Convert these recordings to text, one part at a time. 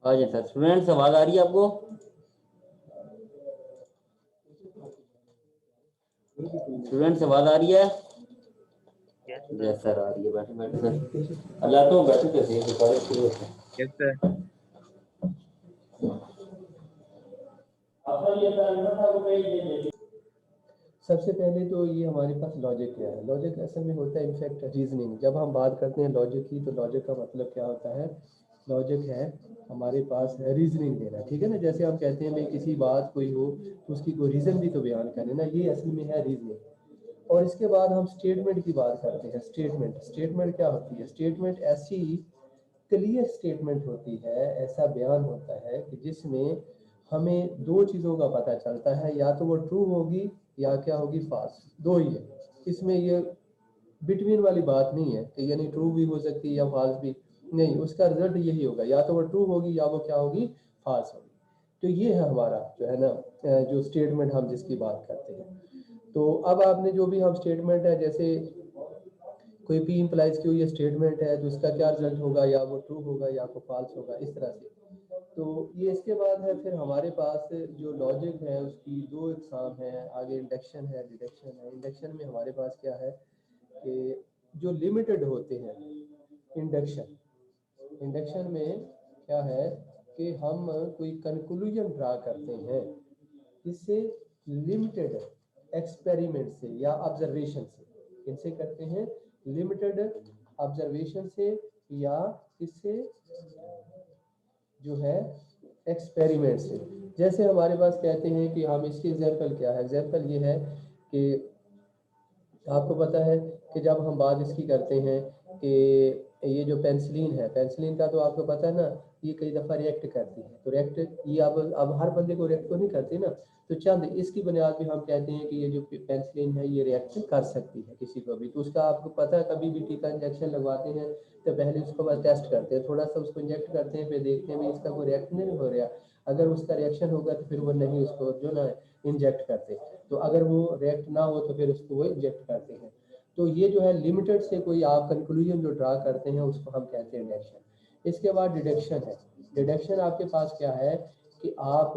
हाँ जी sir. Students आवाज आ रही है आपको? स्टूडेंट्स आवाज आ रही है? यस सर आ रही है। बैठे बैठे सर अल्लाह तो बैठे थे शुरू होते हैं। Yes sir. सबसे पहले तो ये हमारे पास लॉजिक क्या है। लॉजिक असल में होता है इनफैक्ट रीजनिंग। जब हम बात करते हैं लॉजिक की तो लॉजिक का मतलब क्या होता है। लॉजिक है हमारे पास है रीजनिंग देना, ठीक है ना। जैसे हम कहते हैं भाई किसी बात कोई हो तो उसकी कोई रीजन भी तो बयान करें ना, ये असल में है रीजनिंग। और इसके बाद हम स्टेटमेंट की बात करते हैं। स्टेटमेंट क्या होती है। स्टेटमेंट ऐसी क्लियर स्टेटमेंट होती है, ऐसा बयान होता है कि जिसमें हमें दो चीज़ों का पता चलता है, या तो वो ट्रू होगी या क्या होगी फॉल्स, दो ही है। इसमें ये बिटवीन वाली बात नहीं है कि यानी ट्रू भी हो सकती है या फॉल्स भी नहीं, उसका रिजल्ट यही होगा, या तो वो ट्रू होगी या वो क्या होगी फॉल्स होगी। तो ये है हमारा जो है ना जो स्टेटमेंट हम जिसकी बात करते हैं। तो अब आपने जो भी हम स्टेटमेंट है, जैसे कोई पी इम्प्लाइज की ये स्टेटमेंट है तो इसका क्या रिजल्ट होगा, या वो ट्रू होगा या वो फॉल्स होगा, इस तरह से। तो ये इसके बाद है फिर हमारे पास जो लॉजिक है उसकी दो इकसाम है। आगे इंडक्शन है, डिडक्शन है। इंडक्शन में हमारे पास क्या है कि जो लिमिटेड होते हैं इंडक्शन इंडक्शन में क्या है कि हम कोई कंक्लूजन ड्रा करते हैं इससे लिमिटेड एक्सपेरिमेंट से या ऑब्जर्वेशन से। इनसे करते हैं लिमिटेड ऑब्जर्वेशन से या इससे जो है एक्सपेरिमेंट से। जैसे हमारे पास कहते हैं कि हम इसकी एग्जांपल क्या है। एग्जांपल ये है कि आपको पता है कि जब हम बात इसकी करते हैं कि ये जो पेंसिलिन है, पेंसिलिन का तो आपको पता है ना, ये कई दफ़ा रिएक्ट करती है। तो रिएक्ट ये अब हर बंदे को रिएक्ट तो नहीं करती ना, तो चंद इसकी बुनियाद पे हम कहते हैं कि ये जो पेंसिलिन है ये रिएक्ट कर सकती है किसी को भी। तो उसका आपको पता है कभी भी टीका इंजेक्शन लगवाते हैं तो पहले उसको बस टेस्ट करते हैं, थोड़ा सा उसको इंजेक्ट करते हैं, फिर देखते हैं भाई इसका कोई रिएक्ट नहीं हो रहा। अगर उसका रिएक्शन होगा तो फिर वो नहीं उसको जो ना इंजेक्ट करते। तो अगर वो रिएक्ट ना हो तो फिर उसको वो इंजेक्ट करते हैं। तो ये जो है लिमिटेड से कोई आप कंक्लूजन जो ड्रा करते हैं उसको हम कहते हैं इंडक्शन। इसके बाद डिडक्शन है। डिडक्शन आपके पास क्या है कि आप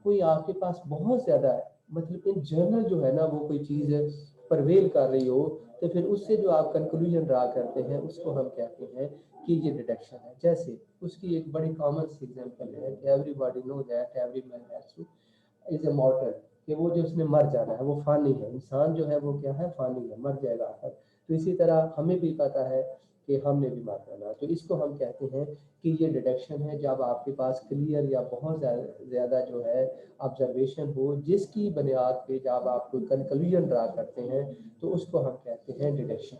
कोई आपके पास बहुत ज़्यादा मतलब इन जनरल जो है ना वो कोई चीज़ परवेल कर रही हो तो फिर उससे जो आप कंक्लूजन ड्रा करते हैं उसको हम कहते हैं कि ये डिडक्शन है। जैसे उसकी एक बड़ी कॉमन सी एग्जांपल है कि everybody know that every man has two is a मॉर्टल, कि वो जो उसने मर जाना है वो फानी है। इंसान जो है वो क्या है, फानी है, मर जाएगा आखिर। तो इसी तरह हमें भी पता है कि हमने भी मर जाना। तो इसको हम कहते हैं कि ये डिडक्शन है जब आपके पास क्लियर या बहुत ज़्यादा जो है ऑब्जर्वेशन हो जिसकी बुनियाद पे जब आप कोई कंक्लूजन ड्रा करते हैं तो उसको हम कहते हैं डिडक्शन।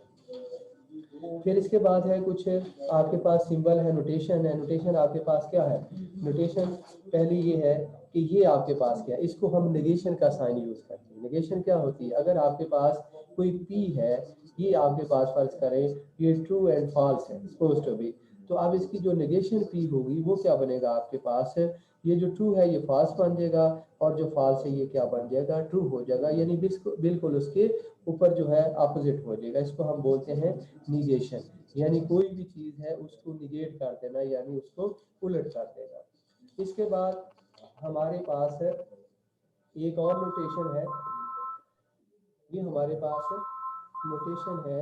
फिर इसके बाद है कुछ आपके पास सिंबल है, नोटेशन है। नोटेशन आपके पास क्या है। नोटेशन पहली ये है कि ये आपके पास क्या है, इसको हम नेगेशन का साइन यूज करते हैं। नेगेशन क्या होती है, अगर आपके पास कोई पी है, ये आपके पास फर्ज करें ये ट्रू एंड फॉल्स है सपोज टू बी, तो अब इसकी जो नेगेशन पी होगी वो क्या बनेगा आपके पास है, ये जो ट्रू है ये फॉल्स बन जाएगा और जो फॉल्स है ये क्या बन जाएगा, ट्रू हो जाएगा। यानी बिल्कुल उसके ऊपर जो है अपोजिट हो जाएगा। इसको हम बोलते हैं निगेशन। यानी कोई भी चीज़ है उसको निगेट कर देना, यानी उसको उलट कर देना। इसके बाद हमारे पास एक और नोटेशन है। ये हमारे पास नोटेशन है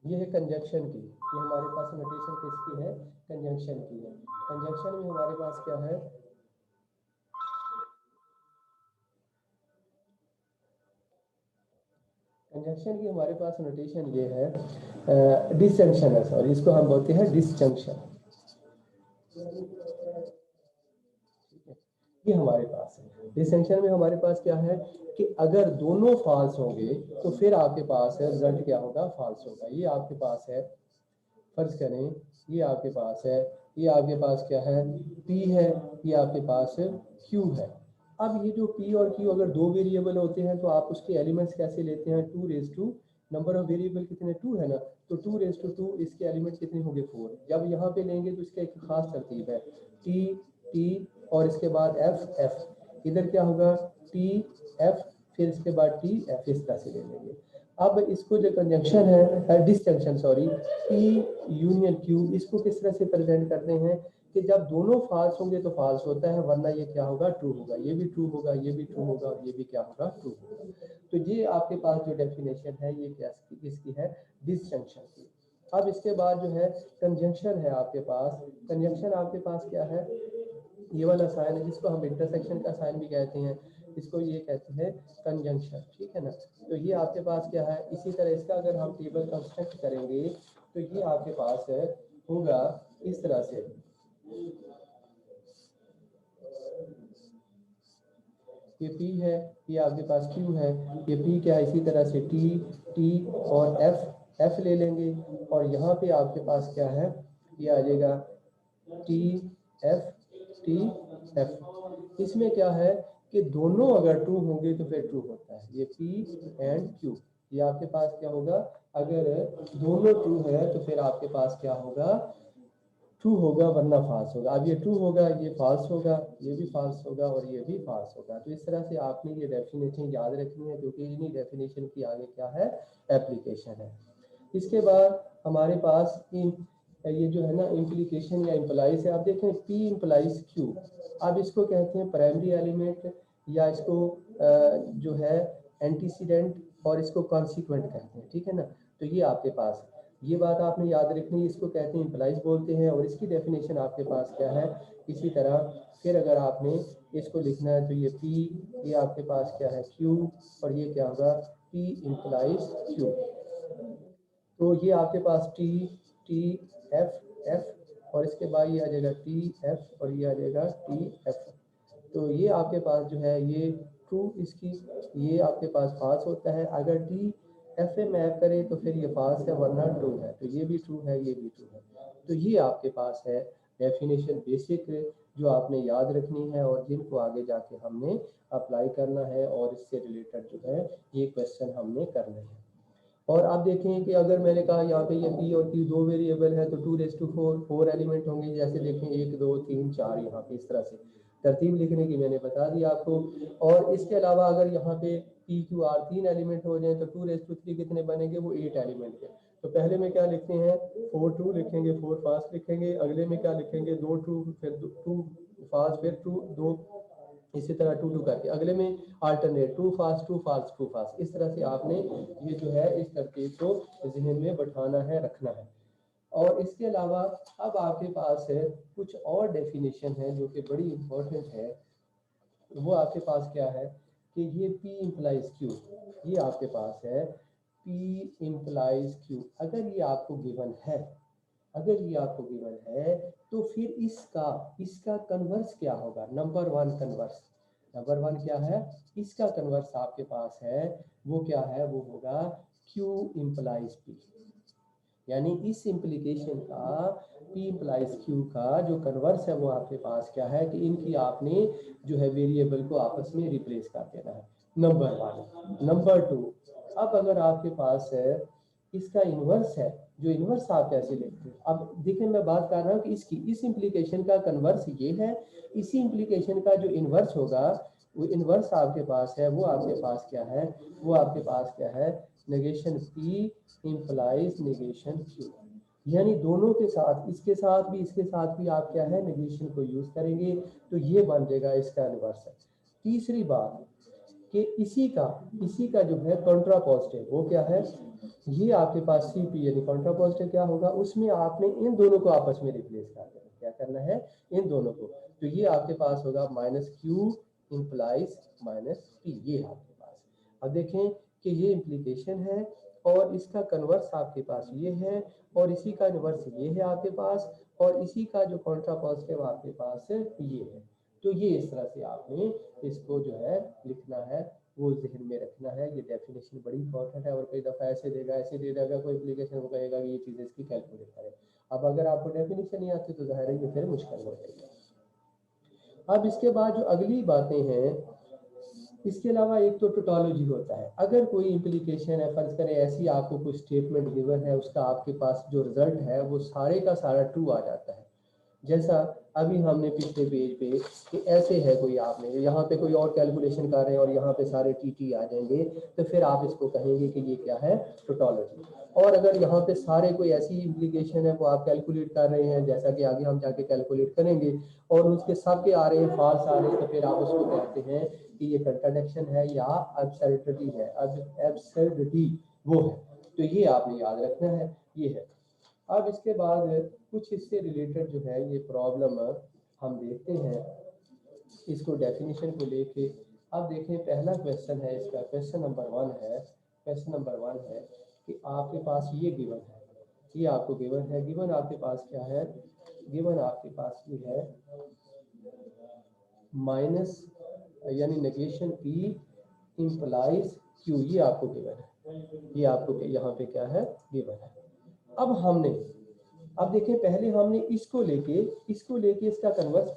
ये है कंजंक्शन की। ये हमारे पास नोटेशन किसकी है, कंजंक्शन की है। कंजंक्शन में हमारे पास क्या है, कंजंक्शन की हमारे पास नोटेशन ये है डिसजंक्शन है, सॉरी इसको हम बोलते हैं डिसजंक्शन। ये हमारे पास है। डिसजंक्शन में हमारे पास क्या है कि अगर दोनों फॉल्स होंगे तो फिर आपके पास है रिजल्ट क्या होगा, फॉल्स होगा। ये आपके पास है, फर्ज करें ये आपके पास है, ये आपके पास क्या है P है, ये आपके पास Q है। अब ये जो P और Q अगर दो वेरिएबल होते हैं तो आप उसके एलिमेंट्स कैसे लेते हैं, 2 raise to number of variable कितने 2 है ना, तो 2 रेज टू 2 इसके एलिमेंट्स कितने होंगे 4। जब यहाँ पे लेंगे तो इसका एक खास तरतीब है T T और इसके बाद F F, इधर क्या होगा T F फिर इसके बाद T F, इस तरह से ले लेंगे। अब इसको जो कंजंक्शन है, disjunction sorry, P union Q, इसको किस तरह से प्रेजेंट करते हैं कि जब दोनों फाल्स होंगे तो फाल्स होता है, वरना ये क्या होगा, ट्रू होगा, ये भी ट्रू होगा, ये भी ट्रू होगा, और ये भी क्या होगा, ट्रू होगा। तो ये आपके पास जो डेफिनेशन है ये क्या इसकी है, डिसजंक्शन की। अब इसके बाद जो है कंजंक्शन है आपके पास। कंजंक्शन आपके पास क्या है, ये वाला साइन है जिसको हम इंटरसेक्शन का साइन भी कहते हैं, इसको ये कहते हैं कंजंक्शन, ठीक है ना। तो ये आपके पास क्या है, इसी तरह इसका अगर हम टेबल कंस्ट्रक्ट करेंगे तो ये आपके पास है होगा इस तरह से, ये P है, ये आपके पास Q है, ये P क्या है, इसी तरह से T और F ले लेंगे, और यहाँ पे आपके पास क्या है, ये आ जाएगा T F। इसमें क्या है कि दोनों अगर ट्रू होंगे तो फिर ट्रू होता है, ये P एंड Q, ये आपके पास क्या होगा, अगर दोनों ट्रू है तो फिर आपके पास क्या होगा, ट्रू होगा, वरना फॉल्स होगा। अब ये ट्रू होगा, ये फॉल्स होगा, ये भी फॉल्स होगा, और ये भी फॉल्स होगा। तो इस तरह से आपने ये डेफिनेशन याद रखनी है, क्योंकि इन्हीं डेफिनेशन की आगे क्या है, एप्लीकेशन है। इसके बाद हमारे पास ये जो है ना इम्प्लीकेशन या इम्प्लाइज है। आप देखें P इम्प्लाइज Q, अब इसको कहते हैं प्राइमरी एलिमेंट, या इसको जो है एंटीसीडेंट, और इसको कॉन्सिक्वेंट कहते हैं, ठीक है ना। तो ये आपके पास है, ये बात आपने याद रखनी है, इसको कहते हैं इम्प्लाइज बोलते हैं, और इसकी डेफिनेशन आपके पास क्या है, इसी तरह फिर अगर आपने इसको लिखना है तो ये P, ये आपके पास क्या है Q, और ये क्या होगा P इम्प्लाइज Q। तो ये आपके पास T F, और इसके बाद ये आ जाएगा T F, और ये आ जाएगा T F। तो ये आपके पास जो है ये ट्रू इसकी, ये आपके पास फॉल्स होता है। अगर T F में मैप करे तो फिर ये फॉल्स है, वरना ट्रू है। तो ये भी ट्रू है, ये भी ट्रू है। तो ये आपके पास है डेफिनेशन बेसिक, जो आपने याद रखनी है और जिनको आगे जाके हमने अप्लाई करना है, और इससे रिलेटेड जो है ये क्वेश्चन हमने करने हैं। और आप देखें कि अगर मैंने कहा यहाँ पे ये P और Q दो वेरिएबल है तो 2⁴ 4 एलिमेंट होंगे। जैसे देखें 1 2 3 4, यहाँ पे इस तरह से तरतीब लिखने की मैंने बता दी आपको। और इसके अलावा अगर यहाँ पे P Q R 3 एलिमेंट हो जाए तो 2⁵ कितने बनेंगे, वो 8 एलिमेंट के। तो पहले में क्या लिखते हैं, 4 ट्रू लिखेंगे, 4 फॉल्स लिखेंगे। अगले में क्या लिखेंगे, 2 ट्रू, फिर 2 फॉल्स, फिर ट्रू 2, इसी तरह 2 2 करके अगले में alternate, true false true false true false. इस तरह से आपने ये जो है इस तरतीब को जहन में बैठाना है, रखना है। और इसके अलावा अब आपके पास है कुछ और डेफिनेशन है जो कि बड़ी इंपॉर्टेंट है। वो आपके पास क्या है कि ये P इम्प्लाइज Q, ये आपके पास है P इम्प्लाइज Q। अगर ये आपको गिवन है, अगर ये आपको गिवन है तो फिर इसका कन्वर्स क्या होगा, नंबर 1 कन्वर्स। नंबर 1 क्या है, इसका कन्वर्स आपके पास है, वो क्या है, वो होगा Q इम्प्लाइज P। यानी इस इम्प्लीकेशन का P इम्प्लाइज Q का जो कन्वर्स है वो आपके पास क्या है कि इनकी आपने जो है वेरिएबल को आपस में रिप्लेस कर देना है, नंबर 1। नंबर 2, अब अगर आपके पास है इसका इन्वर्स है, जो इन्वर्स आप कैसे लिखते हैं। अब देखिए मैं बात कर रहा हूँ कि इसकी इस इम्प्लीकेशन का कन्वर्स ये है, इसी इम्प्लीकेशन का जो इन्वर्स होगा वो इन्वर्स आपके पास है, वो आपके पास क्या है, वो आपके पास क्या है, negation P implies negation Q। यानी दोनों के साथ, इसके साथ भी इसके साथ भी आप क्या है नेगेशन को यूज करेंगे, तो ये बन जाएगा इसका इन्वर्स है। तीसरी बात कि इसी का जो है कॉन्ट्रापोजिटिव, वो क्या है, ये आपके पास CP यानी कॉन्ट्रापोजिटिव क्या होगा, उसमें आपने इन दोनों को आपस में रिप्लेस कर देना। क्या करना है, इन दोनों को। तो ये आपके पास होगा -Q इम्प्लाइज -P, ये आपके पास। अब देखें कि ये इम्प्लीकेशन है, और इसका कन्वर्स आपके पास ये है, और इसी का इन्वर्स ये है आपके पास, और इसी का जो कॉन्ट्रापोजिटिव आपके पास ये है। तो ये इस तरह से आपने इसको जो है लिखना है, वो जहन में रखना है। ये डेफिनेशन बड़ी इंपॉर्टेंट है, और कई दफ़ा ऐसे देगा, ऐसे दे देगा कोई एप्लीकेशन, वो कहेगा कि ये चीज़ें इसकी कैलकुलेट करें। अब अगर आपको डेफिनेशन नहीं आती तो ज़ाहिर है ये फिर मुश्किल हो जाएगी। अब इसके बाद जो अगली बातें हैं, इसके अलावा एक तो टोटोलॉजी होता है। अगर कोई इम्प्लीकेशन है, फर्ज करें ऐसी आपको कोई स्टेटमेंट गिवन है, उसका आपके पास जो रिजल्ट है वो सारे का सारा ट्रू आ जाता है, जैसा अभी हमने पिछले पेज पे कि ऐसे है कोई, आपने यहाँ पे कोई और कैलकुलेशन कर रहे हैं और यहाँ पे सारे टी आ जाएंगे, तो फिर आप इसको कहेंगे कि ये क्या है, टोटोलॉजी। और अगर यहाँ पे सारे कोई ऐसी इम्प्लीकेशन है वो आप कैलकुलेट कर रहे हैं, जैसा कि आगे हम जाके कैलकुलेट करेंगे, और उसके सब के आ रहे हैं फॉल्स आ रहे हैं, तो फिर आप उसको कहते हैं कि ये कंट्राडिक्शन है या एब्सर्डिटी है, एब्सर्डिटी वो है। तो ये आपने याद रखना है, ये है। अब इसके बाद कुछ इससे रिलेटेड जो है ये प्रॉब्लम हम देखते हैं, इसको डेफिनेशन को लेके। अब देखें पहला क्वेश्चन है इसका, क्वेश्चन नंबर 1 है, क्वेश्चन नंबर 1 है कि आपके पास ये गिवन है, ये आपको गिवन है, गिवन आपके पास क्या है, गिवन आपके पास ये है माइनस यानी नेगेशन P इंप्लाइज Q, ये आपको गिवन है, ये आपको यहाँ पे क्या है, गिवन है। अब देखें पहले हमने इसको लेके इसका कन्वर्स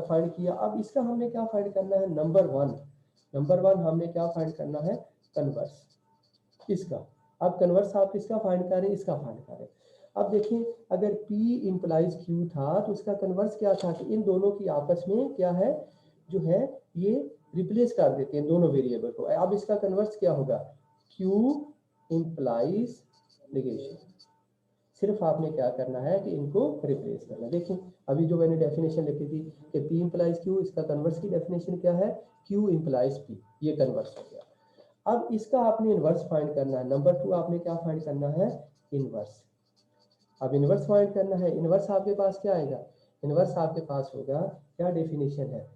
फाइंड किया। अब इसका हमने क्या फाइंड करना है, नंबर वन हमने क्या फाइंड करना है, कन्वर्स इसका। अब कन्वर्स आप किसका फाइंड करें, इसका फाइंड करें। अब देखें अगर P इंप्लाइज Q था तो उसका कन्वर्स क्या था कि इन दोनों की आपस में क्या है, जो है ये रिप्लेस कर देते हैं दोनों वेरिएबल को। अब इसका कन्वर्स क्या होगा, Q इंप्लाइज नेगेशन। सिर्फ आपने क्या करना है कि इनको रिप्लेस करना। देखें अभी जो मैंने डेफिनेशन लिखी थी कि P इंप्लाइज Q, इसका कन्वर्स की डेफिनेशन क्या है, Q इंप्लाइज P, ये कन्वर्स हो गया। अब इसका आपने इन्वर्स फाइंड करना है। नंबर 2 आपने क्या फाइंड करना है, इन्वर्स। अब इन्वर्स फाइंड करना है, इन्वर्स आपके पास क्या आएगा, इन्वर्स आपके पास होगा, क्या डेफिनेशन है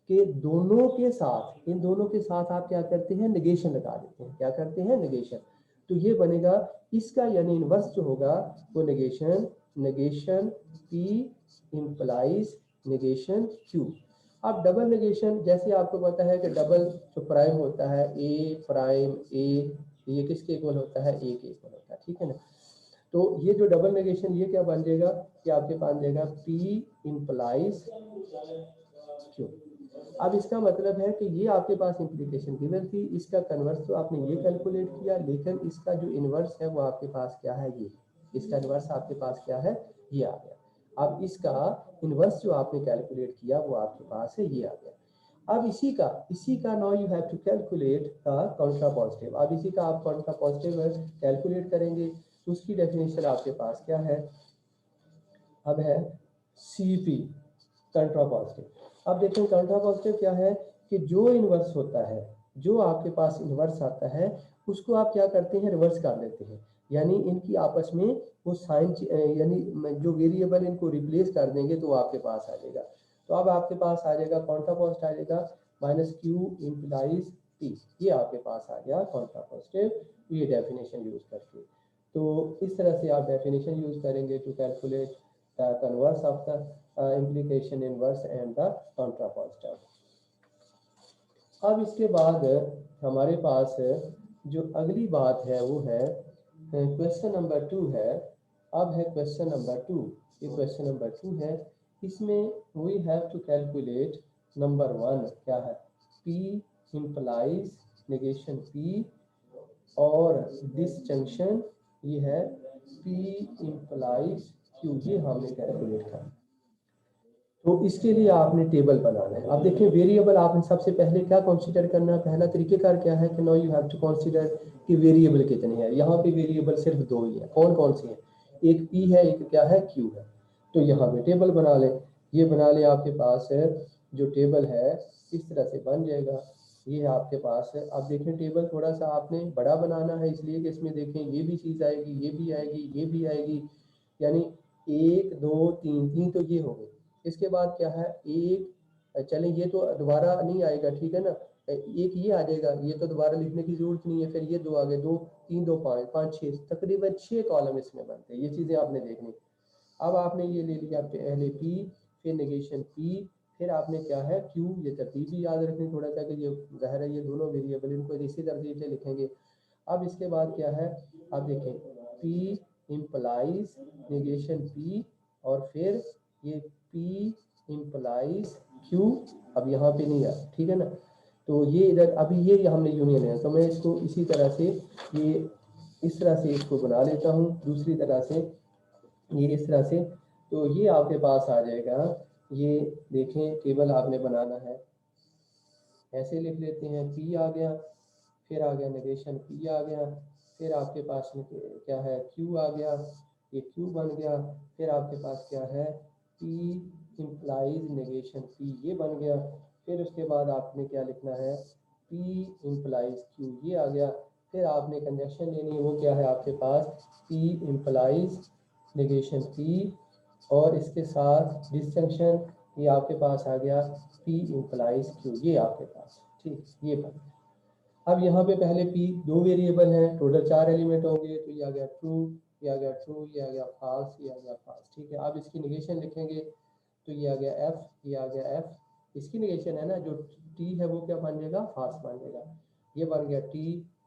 कि दोनों के साथ, इन दोनों के साथ आप क्या करते हैं, नेगेशन लगा देते हैं। क्या करते हैं, नेगेशन। तो ये बनेगा इसका यानी इन्वर्स जो होगा वो negation P implies negation Q। अब डबल नेगेशन, जैसे आपको पता है कि डबल जो प्राइम होता है A प्राइम A, ये किसके इक्वल होता है, A के इक्वल होता है, ठीक है ना। तो ये जो डबल नेगेशन ये क्या बन जाएगा कि आपके पास जाएगा P इंप्लाइज Q। अब इसका मतलब है कि ये आपके पास इंप्लीकेशन गिवन थी, इसका कन्वर्स तो आपने ये कैलकुलेट किया, लेकिन इसका जो इन्वर्स है वो आपके पास क्या है, ये इसका इन्वर्स आपके पास क्या है, ये आ गया। अब इसका इन्वर्स जो आपने कैलकुलेट किया वो आपके पास है, ये आ गया। अब इसी का now you have to calculate the contrapositive. अब इसी का आप कॉन्ट्रा पॉजिटिव कैलकुलेट करेंगे तो उसकी डेफिनेशन आपके पास क्या है, अब है CP कंट्रा पॉजिटिव। अब देखें कंट्रा पॉजिटिव क्या है कि जो इन्वर्स होता है, जो आपके पास इन्वर्स आता है उसको आप क्या करते हैं, रिवर्स कर देते हैं। यानी इनकी आपस में वो साइन यानी जो वेरिएबल इनको रिप्लेस कर देंगे तो वो आपके पास आ जाएगा। तो अब आपके पास आ जाएगा कंट्रा पॉजिटिव, आ जाएगा माइनस Q इंप्लाइज P, ये आपके पास आ गया कंट्रा पॉजिटिव। ये डेफिनेशन यूज करके, तो इस तरह से आप डेफिनेशन यूज करेंगे to calculate the converse of the implication inverse and the contrapositive। अब इसके बाद हमारे पास जो अगली बात है वो है क्वेश्चन नंबर 2 है। अब है क्वेश्चन नंबर 2, ये क्वेश्चन नंबर 2 है, इसमें we have to calculate number 1 क्या है, P इंप्लाइज नेगेशन P और डिसजंक्शन ये है P इंप्लाइज Q, ये हमने कैलकुलेट करना। तो इसके लिए आपने टेबल बनाना है। अब देखिए वेरिएबल आपने सबसे पहले क्या कंसीडर करना है, पहला तरीकेकार क्या है कि now you have to consider कि वेरिएबल कितने हैं। यहाँ पे वेरिएबल सिर्फ 2 ही है, कौन कौन से हैं, एक P है, एक क्या है, Q है। तो यहाँ पे टेबल बना लें, ये बना लें, आपके पास है जो टेबल है इस तरह से बन जाएगा, ये आपके पास है। अब देखें टेबल थोड़ा सा आपने बड़ा बनाना है, इसलिए कि इसमें देखें ये भी चीज़ आएगी, ये भी आएगी, ये भी आएगी, यानी 1 2 3 तो ये हो गए। इसके बाद क्या है, एक चलें ये तो दोबारा नहीं आएगा, ठीक है ना, एक ये आ जाएगा, ये तो दोबारा लिखने की जरूरत नहीं है। फिर ये 2 आ गए, 2 3 2 5 5 6, तकरीबन 6 कॉलम इसमें बनते हैं। ये चीज़ें आपने देखनी। अब आपने ये ले लिया पहले P, फिर नेगेशन P, फिर आपने क्या है Q, ये तरतीब भी याद रखनी थोड़ा सा कि ये ज़ाहिर है ये दोनों वेरिएबल इनको इसी तरतीब से लिखेंगे। अब इसके बाद क्या है, अब देखें P इंप्लाइज नेगेशन P और फिर ये P इंप्लाइज Q, अब यहाँ पे नहीं है, ठीक है ना। तो ये इधर अभी ये हमने यूनियन है, तो मैं इसको इसी तरह से ये इस तरह से इसको बना लेता हूँ, दूसरी तरह से ये इस तरह से। तो ये आपके पास आ जाएगा। ये देखें टेबल आपने बनाना है, ऐसे लिख लेते हैं। P आ गया, फिर आ गया नेगेशन P आ गया, फिर आपके पास में क्या है Q आ गया, ये Q बन गया। फिर आपके पास क्या है P इम्प्लाइज नेगेशन P, ये बन गया। फिर उसके बाद आपने क्या लिखना है P इम्प्लाइज Q, ये आ गया। फिर आपने कंजक्शन लेनी है, वो क्या है आपके पास P इम्प्लाइज नेगेशन P, और इसके साथ डिस्जंक्शन ये आपके पास आ गया P इम्प्लाइज Q, ये आपके पास ठीक, ये बन गया। अब यहाँ पे पहले P दो वेरिएबल हैं, टोटल 4 एलिमेंट होंगे, तो ये आ गया ट्रू, ये आ गया ट्रू, ये आ गया फॉल्स, ये आ गया फॉल्स, ठीक है। अब इसकी निगेशन लिखेंगे, तो ये आ गया F, ये आ गया F, इसकी निगेशन है ना, जो T है वो क्या बन जाएगा फॉल्स बन जाएगा, ये बन गया T,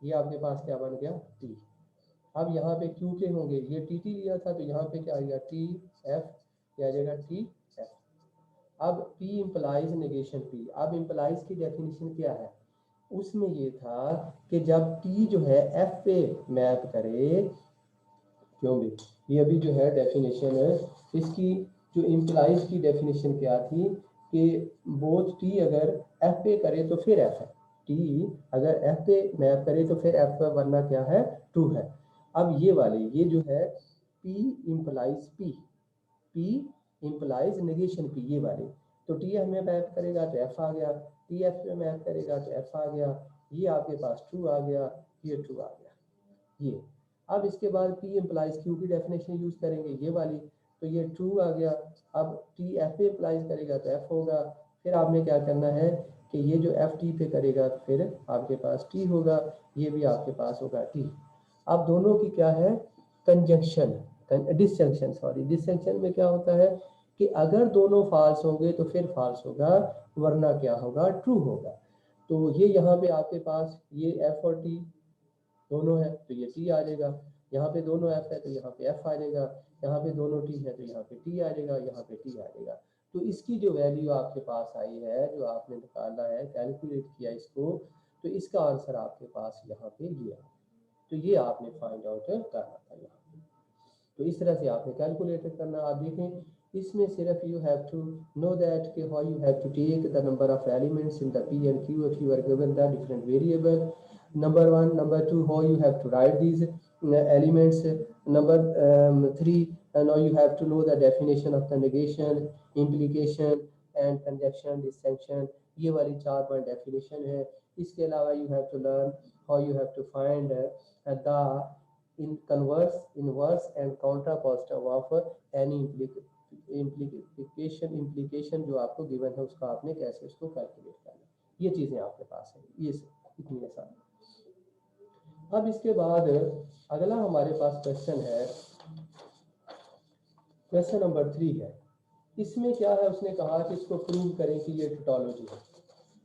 ये आपके पास क्या बन गया T। अब यहाँ पे Q के होंगे, ये TT लिया था, तो यहाँ पे क्या आ गया T F, ये आ जाएगा T F। अब P इम्प्लाइज नेगेशन P, अब इम्प्लाइज की डेफिनेशन क्या है, उसमें ये था कि जब T जो है F पे मैप करे, क्यों भी ये अभी जो है डेफिनेशन है इसकी, जो इम्प्लाइज की डेफिनेशन क्या थी कि बोथ T अगर F पे करे तो फिर F है, T अगर F पे मैप करे तो फिर F का वरना क्या है ट्रू है। अब ये वाले ये जो है P implies P implies negation P, ये वाले, तो T हमें मैप करेगा तो F आ गया, T F पे मैप करेगा तो F आ गया, ये आपके पास ट्रू आ गया, ये ट्रू आ गया ये। अब इसके बाद P इम्प्लाइज Q की डेफिनेशन यूज करेंगे, ये वाली, तो ये ट्रू आ गया। अब T F पे इम्प्लाइज करेगा तो F होगा। फिर आपने क्या करना है कि ये जो F T पे करेगा फिर आपके पास T होगा, ये भी आपके पास होगा T। अब दोनों की क्या है कंजंक्शन, डिसजंक्शन, सॉरी डिसजंक्शन में क्या होता है कि अगर दोनों फॉल्स होंगे तो फिर फॉल्स होगा, वरना क्या होगा ट्रू होगा। तो ये यहाँ पे आपके पास ये F और T दोनों है तो ये T आ जाएगा, यहाँ पे दोनों F है तो यहाँ पे F आ जाएगा, यहाँ पे दोनों T है तो यहाँ पे T आ जाएगा, यहाँ पे T आ जाएगा। तो इसकी जो वैल्यू आपके पास आई है, जो आपने निकाला है कैलकुलेट किया इसको, तो इसका आंसर आपके पास यहाँ पे ये है। तो ये आपने फाइंड आउट करना था यहाँ पे, तो इस तरह से आपने कैलकुलेट करना। आप देखें इसमें सिर्फ you have to know that कि how you have to take the number of elements in the P and Q if you are given the different variable, number 1, number 2 how you have to write these elements, number 3 now you have to know the definition of the negation, implication and conjunction, disjunction, ये वाली 4 point definition है। इसके अलावा you have to learn how you have to find the in converse, inverse and counter positive of any implication जो आपको given है उसका आपने कैसे उसको कैलकुलेट करना, ये चीजें आपके पास है, ये इतनी आसान। अब इसके बाद अगला हमारे पास क्वेश्चन है, क्वेश्चन नंबर 3 है। इसमें क्या है, उसने कहा कि इसको प्रूव करें कि ये टोटोलॉजी है।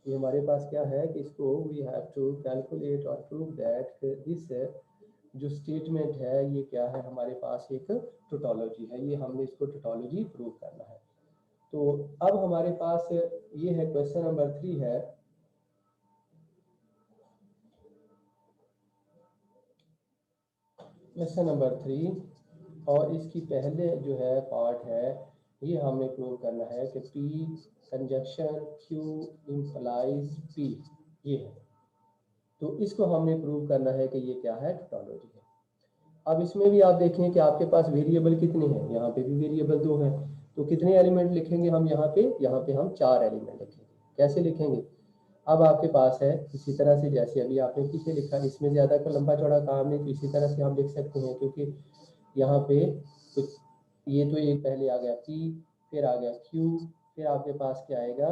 ये हमारे पास क्या है कि इसको वी हैव टू कैलकुलेट और प्रूव दैट दिस जो स्टेटमेंट है ये क्या है, हमारे पास एक टोटोलॉजी है, ये हमने इसको टोटोलॉजी प्रूव करना है। तो अब हमारे पास ये है क्वेश्चन नंबर 3 है। क्वेश्चन नंबर 3 और इसकी पहले जो है पार्ट है ये हमें प्रूव करना है कि P conjunction Q implies P, ये है। तो इसको हमने प्रूव करना है कि ये क्या है टोटोलॉजी है। अब इसमें भी आप देखें कि आपके पास वेरिएबल कितने हैं, यहाँ पे भी वेरिएबल 2 है, तो कितने एलिमेंट लिखेंगे हम यहाँ पे हम 4 एलिमेंट लिखेंगे। कैसे लिखेंगे, अब आपके पास है इसी तरह से जैसे अभी आपने पीछे लिखा, इसमें ज़्यादा का लंबा चौड़ा काम नहीं, तो इसी तरह से हम लिख सकते हैं, क्योंकि यहाँ पे कुछ ये तो एक पहले आ गया P, फिर आ गया Q, फिर आपके पास क्या आएगा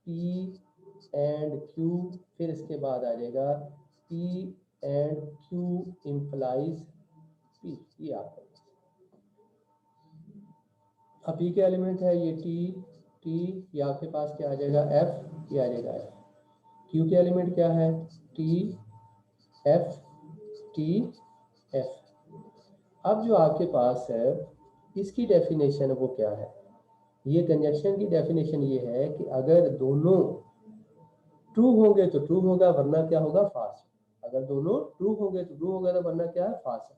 P एंड Q, फिर इसके बाद आ जाएगा P and Q implies P, ये आपका अब P के एलिमेंट है ये T, ये आपके पास क्या आ जाएगा F, ये आ जाएगा F। Q के एलिमेंट क्या है T F T F। अब जो आपके पास है इसकी डेफिनेशन वो क्या है, ये कंजक्शन की डेफिनेशन ये है कि अगर दोनों ट्रू होंगे तो ट्रू होगा, वरना क्या होगा फॉल्स। अगर दोनों ट्रू होंगे तो ट्रू होगा, तो वरना क्या है फॉल्स है।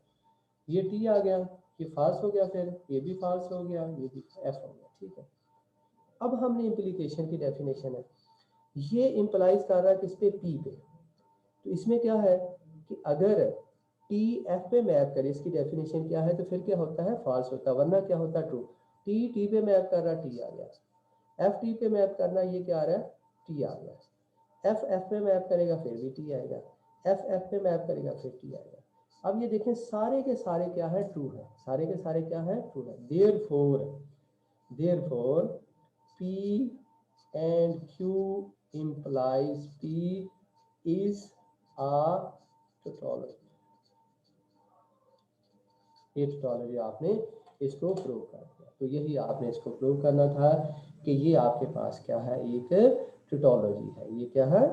ये T आ गया, ये फॉल्स हो गया, फिर ये भी फॉल्स हो गया, ये भी एफ हो गया, ठीक है। अब हमने इम्प्लीकेशन की डेफिनेशन है, ये इम्प्लाइज कर रहा है किस पे, पी पे। तो इसमें क्या है कि अगर टी एफ पे मैप करे, इसकी डेफिनेशन क्या है, तो फिर क्या होता है, फॉल्स होता है, वरना क्या होता है, ट्रू। टी टी पे मैप कर रहा, टी आ गया। एफ टी पे मैप करना, ये क्या आ रहा है, टी आ गया। एफ एफ पे मैप करेगा फिर भी टी आएगा, एफ एफ पे मैप करेगा फिर टी आएगा। अब ये देखें सारे के सारे क्या है, ट्रू है, सारे के सारे क्या है, ट्रू है। Therefore P and Q implies P is a tautology। ये tautology आपने इसको प्रूव कर दिया। तो यही आपने इसको प्रूव करना था कि ये आपके पास क्या है, एक tautology है। ये क्या है,